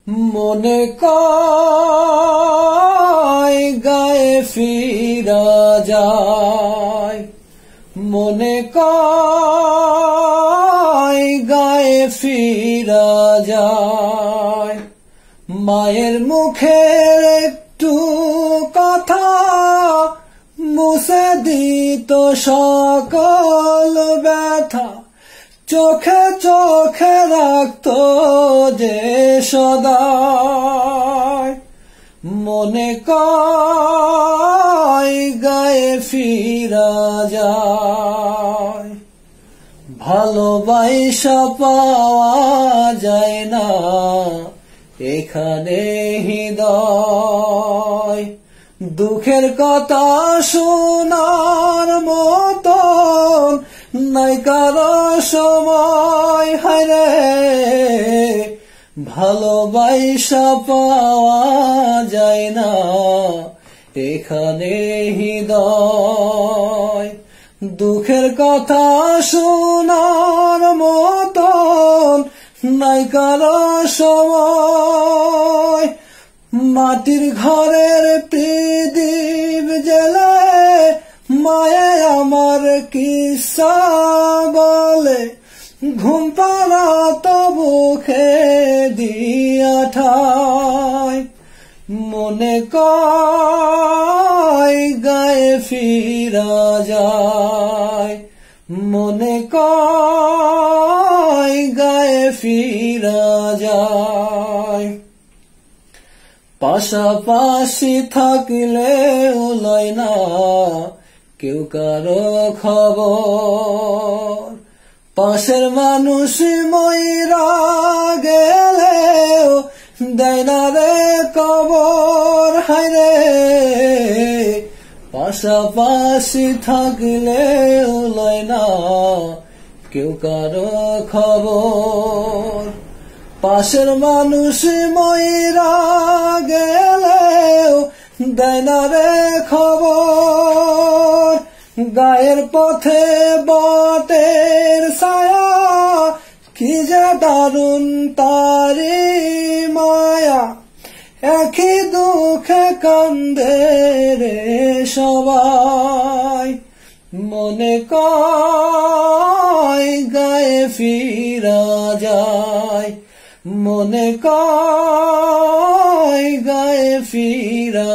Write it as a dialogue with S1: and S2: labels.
S1: মনে কয় গায়ে ফিরা যায়, মনে কয় গায়ে ফিরা যায়। মায়ের মুখের একটু কথা মুছে দিত সকল ব্যথা, চোখে চোখে রাখত যে সদায়। মনে কয় গায়ে ফিরা যায়, ভালোবাসা পাওয়া যায় না এখানে হৃদয়। দুঃখের কথা শোনার মতন নাই কারো সময়, হায়রে ভালোবাসা পাওয়া যায় না এখানে হৃদয়। দুঃখের কথা শোনার মতন নাই কারো সময়। মাটির ঘরের প্রদীপ জ্বেলে মায়ে আমার কিস্সা বলে, ঘুম পাড়াত বুকে দিয়া ঠায়। মনে কয় গায়ে ফিরা যায়, মনে কয় গায়ে ফিরা যায়। পাশাপাশি থাকলেও লয় না কেউ কারো খবর, পাশের মানুষ মইরা গেলেও দেয় না রে কবর, হায়রে পাশাপাশি থাকলেও লয় না কেউ কারো খবর। পাশের মানুষ মইরা গেলেও দেয় না রে খবর। গায়ের পথে বটের ছায়া, কি যে দারুণ তারি মায়া, একই দুঃখে কান্দে রে সবাই। মনে কয় গায়ে ফিরা যায়, মনে কয় গায়ে ফিরা